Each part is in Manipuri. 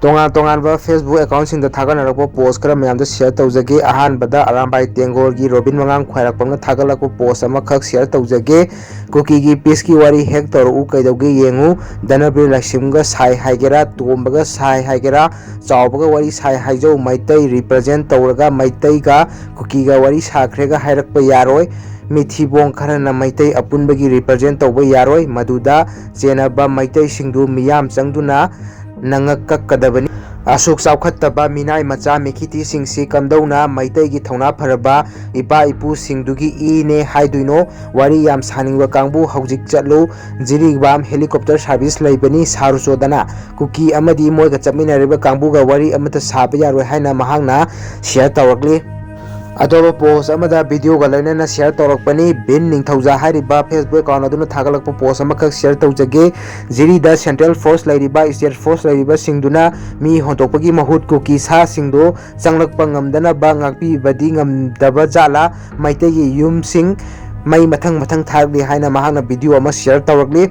ꯇꯣꯉꯥꯟꯕ Facebook ꯑꯦꯀꯥꯎꯟꯁꯤꯡꯗ ꯊꯥꯒꯠꯅꯔꯛꯄ ꯄꯣꯁ ꯈꯔ ꯃꯌꯥꯝꯗ ꯁꯦꯌꯔ ꯇꯧꯖꯒꯦ ꯑꯍꯥꯟꯕꯗ ꯑꯔꯥꯝꯕꯥꯏ ꯇꯦꯡꯒꯣꯔꯒꯤ ꯔꯣꯕꯤꯟ ꯃꯉꯥꯡ ꯈ꯭ꯋꯥꯏꯔꯥꯛꯄꯝꯅ ꯊꯥꯒꯠꯂꯛꯄ ꯄꯣꯁ ꯑꯃꯈꯛ ꯁꯦꯌꯔ ꯇꯧꯖꯒꯦ ꯀꯨꯀꯤꯒꯤ ꯄꯤꯁꯀꯤ ꯋꯥꯔꯤ ꯍꯦꯛ ꯇꯧꯔꯛꯎ ꯀꯩꯗꯧꯒꯦ ꯌꯦꯡꯉꯨ ꯙꯅꯕꯤꯔ ꯂꯥꯏꯁꯤꯝꯒ ꯁꯥꯏ ꯍꯥꯏꯒꯦꯔꯥ ꯇꯣꯝꯕꯒ ꯁꯥꯏ ꯍꯥꯏꯒꯦꯔꯥ ꯆꯥꯎꯕꯒ ꯋꯥꯔꯤ ꯁꯥꯏ ꯍꯥꯏꯖꯧ ꯃꯩꯇꯩ ꯔꯤꯄ꯭ꯔꯖꯦꯟ ꯇꯧꯔꯒ ꯃꯩꯇꯩꯒ ꯀꯨꯀꯤꯒ ꯋꯥꯔꯤ ꯁꯥꯈ꯭ꯔꯦꯒ ꯍꯥꯏꯔꯛꯄ ꯌꯥꯔꯣꯏ ꯃꯤꯊꯤꯕꯣꯡ ꯈꯔꯅ ꯃꯩꯇꯩ ꯑꯄꯨꯟꯕꯒꯤ ꯔꯤꯄ꯭ꯔꯖꯦꯟ ꯇꯧꯕ ꯌꯥꯔꯣꯏ ꯃꯗꯨꯗ ꯆꯦꯟꯅꯕ ꯃꯩꯇꯩꯁꯤꯡꯗꯨ ꯃꯤꯌꯥꯝ ꯆꯪꯗꯨꯅ ꯅꯉꯛ ꯀꯛꯀꯗꯕꯅꯤ ꯑꯁꯨꯛ ꯆꯥꯎꯈꯠꯇꯕ ꯃꯤꯅꯥꯏ ꯃꯆꯥ ꯃꯤꯈꯤꯇꯤꯁꯤꯡꯁꯤ ꯀꯝꯗꯧꯅ ꯃꯩꯇꯩꯒꯤ ꯊꯧꯅꯥ ꯐꯔꯕ ꯏꯄꯥ ꯏꯄꯨꯁꯤꯡꯗꯨꯒꯤ ꯏꯅꯦ ꯍꯥꯏꯗꯣꯏꯅꯣ ꯋꯥꯔꯤ ꯌꯥꯝ ꯁꯥꯅꯤꯡꯕ ꯀꯥꯡꯕꯨ ꯍꯧꯖꯤꯛ ꯆꯠꯂꯨ ꯖꯤꯔꯤꯕꯥꯝ ꯍꯦꯂꯤꯀꯣꯞꯇꯔ ꯁꯥꯔꯚꯤꯁ ꯂꯩꯕꯅꯤ ꯁꯥꯔꯨꯆꯣꯗꯅ ꯀꯨꯀꯤ ꯑꯃꯗꯤ ꯃꯣꯏꯒ ꯆꯠꯃꯤꯟꯅꯔꯤꯕ ꯀꯥꯡꯕꯨꯒ ꯋꯥꯔꯤ ꯑꯃꯠꯇ ꯁꯥꯕ ꯌꯥꯔꯣꯏ ꯍꯥꯏꯅ ꯃꯍꯥꯛꯅ ꯁꯦꯌꯔ ꯇꯧꯔꯛꯂꯤ ꯑꯇꯣꯞꯄ ꯄꯣꯁ ꯑꯃꯗ ꯚꯤꯗꯤꯑꯣꯒ ꯂꯣꯏꯅꯅ ꯁꯦꯌꯔ ꯇꯧꯔꯛꯄꯅꯤ ꯕꯤꯟ ꯅꯤꯡꯊꯧꯖꯥ ꯍꯥꯏꯔꯤꯕ Facebook ꯑꯦꯀꯥꯎꯟ ꯑꯗꯨꯅ ꯊꯥꯒꯠꯂꯛꯄ ꯄꯣꯁ ꯑꯃꯈꯛ ꯁꯦꯌꯔ ꯇꯧꯖꯒꯦ ꯖꯤꯔꯤꯗ ꯁꯦꯟꯇ꯭ꯔꯦꯜ ꯐꯣꯔꯁ ꯂꯩꯔꯤꯕ ꯁ꯭ꯇꯦꯠ ꯐꯣꯔꯁ ꯂꯩꯔꯤꯕꯁꯤꯡꯗꯨꯅ ꯃꯤ ꯍꯣꯟꯗꯣꯛꯄꯒꯤ ꯃꯍꯨꯠ ꯀꯨꯀꯤ ꯁꯥꯁꯤꯡꯗꯨ ꯆꯪꯂꯛꯄ ꯉꯝꯗꯅꯕ ꯉꯥꯛꯄꯤꯕꯗꯤ ꯉꯝꯗꯕ ꯖꯥꯠꯂꯥ ꯃꯩꯇꯩꯒꯤ ꯌꯨꯝꯁꯤꯡ ꯃꯩ ꯃꯊꯪ ꯊꯥꯔꯛꯂꯤ ꯍꯥꯏꯅ ꯃꯍꯥꯛꯅ ꯚꯤꯗꯤꯑꯣ ꯑꯃ share ꯇꯧꯔꯛꯂꯤ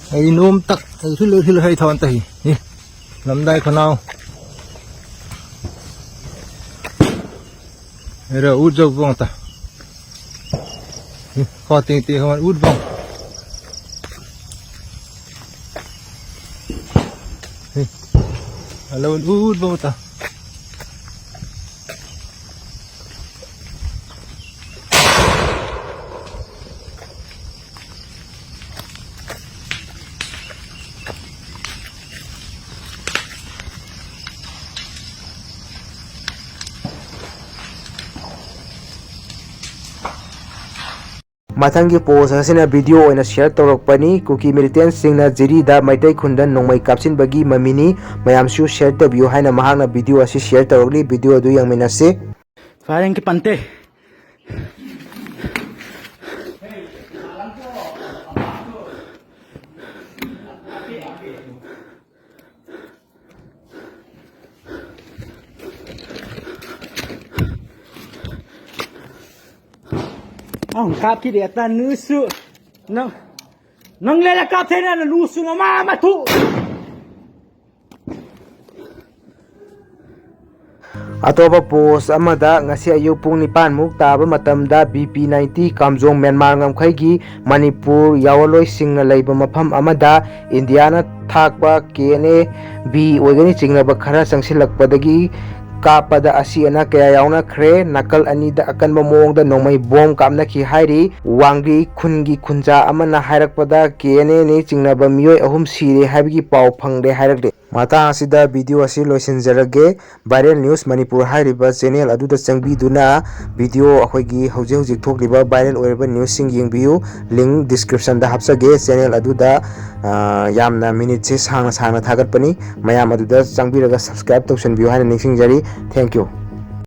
Ay nôm tắc thil hay thon tay làm đây con nào rồi út dâu vòng ta kho tiền không út vòng alo út vòng ta ꯃꯊꯪꯒꯤ ꯄꯣꯁ ꯑꯁꯤꯅ ꯚꯤꯗꯤꯑꯣ ꯑꯣꯏꯅ ꯁꯦꯌꯔ ꯇꯧꯔꯛꯄꯅꯤ ꯀꯨꯀꯤ ꯃꯤꯂꯤꯇꯦꯟꯠꯁꯤꯡꯅ ꯖꯤꯔꯤꯗ ꯃꯩꯇꯩ ꯈꯨꯟꯗ ꯅꯣꯡꯃꯩ ꯀꯥꯞꯁꯤꯟꯕꯒꯤ ꯃꯃꯤꯅꯤ ꯃꯌꯥꯝꯁꯨ ꯁꯦꯌꯔ ꯇꯧꯕꯤꯌꯨ ꯍꯥꯏꯅ ꯃꯍꯥꯛꯅ ꯚꯤꯗꯤꯑꯣ ꯑꯁꯤ ꯁꯦꯌꯔ ꯇꯧꯔꯛꯂꯤ ꯚꯤꯗꯤꯑꯣ ꯑꯗꯨ ꯌꯦꯡꯃꯤꯟꯅꯁꯤ Faring ke pantai. Ang kap ki dia tan nusu. Nang lela kap thena na nusu ma thu. ꯑꯇꯣꯞꯄ ꯄꯣꯁ ꯑꯃꯗ ꯉꯁꯤ ꯑꯌꯨꯛ ꯄꯨꯡ 9ꯃꯨꯛ ꯇꯥꯕ ꯃꯇꯝꯗ BP-90 ꯀꯥꯝꯖꯣꯡ ꯃ꯭ꯌꯥꯟꯃꯥꯔ ꯉꯝꯈꯩꯒꯤ ꯃꯅꯤꯄꯨꯔ ꯌꯥꯋꯂꯣꯏꯁꯤꯡꯅ ꯂꯩꯕ ꯃꯐꯝ ꯑꯃꯗ ꯏꯟꯗꯤꯌꯥꯅ ꯊꯥꯛꯄ KNA-B ꯑꯣꯏꯒꯅꯤ ꯆꯤꯡꯅꯕ ꯈꯔ ꯆꯪꯁꯤꯜꯂꯛꯄꯗꯒꯤ ꯀꯥꯞꯄꯗ ꯑꯁꯤ ꯑꯅꯥ ꯀꯌꯥ ꯌꯥꯎꯅꯈ꯭ꯔꯦ ꯅꯥꯀꯜ ꯑꯅꯤꯗ ꯑꯀꯟꯕ ꯃꯑꯣꯡꯗ ꯅꯣꯡꯃꯩ ꯕꯣꯝ ꯀꯥꯞꯅꯈꯤ ꯍꯥꯏꯔꯤ ꯋꯥꯡꯒꯤ ꯈꯨꯟꯒꯤ ꯈꯨꯟꯖꯥ ꯑꯃꯅ ꯍꯥꯏꯔꯛꯄꯗ KNA-ꯅꯤ ꯆꯤꯡꯅꯕ ꯃꯤꯑꯣꯏ 3 ꯁꯤꯔꯦ ꯍꯥꯏꯕꯒꯤ ꯄꯥꯎ ꯐꯪꯂꯦ ꯍꯥꯏꯔꯛꯂꯤ ꯃꯇꯥꯡ ꯑꯁꯤꯗ ꯚꯤꯗꯤꯑꯣ ꯑꯁꯤ ꯂꯣꯏꯁꯤꯟꯖꯔꯒꯦ ꯚꯥꯏꯔꯦꯜ ꯅ꯭ꯌꯨꯁ ꯃꯅꯤꯄꯨꯔ ꯍꯥꯏꯔꯤꯕ ꯆꯦꯅꯦꯜ ꯑꯗꯨꯗ ꯆꯪꯕꯤꯗꯨꯅ ꯚꯤꯗꯤꯑꯣ ꯑꯩꯈꯣꯏꯒꯤ ꯍꯧꯖꯤꯛ ꯊꯣꯛꯂꯤꯕ ꯚꯥꯏꯔꯦꯜ ꯑꯣꯏꯔꯤꯕ ꯅ꯭ꯌꯨꯁꯁꯤꯡ ꯌꯦꯡꯕꯤꯌꯨ ꯂꯤꯡꯛ ꯗꯤꯁꯀ꯭ꯔꯤꯞꯁꯟꯗ ꯍꯥꯞꯆꯒꯦ ꯆꯦꯅꯦꯜ ꯑꯗꯨꯗ ꯌꯥꯝꯅ ꯃꯤꯅꯤꯠꯁꯦ ꯁꯥꯡꯅ ꯊꯥꯒꯠꯄꯅꯤ ꯃꯌꯥꯝ ꯑꯗꯨꯗ ꯆꯪꯕꯤꯔꯒ ꯁꯕꯁꯀ꯭ꯔꯥꯏꯕ ꯇꯧꯁꯟꯕꯤꯌꯨ ꯍꯥꯏꯅ ꯅꯤꯡꯁꯤꯡꯖꯔꯤ ꯊꯦꯡꯛ ꯌꯨ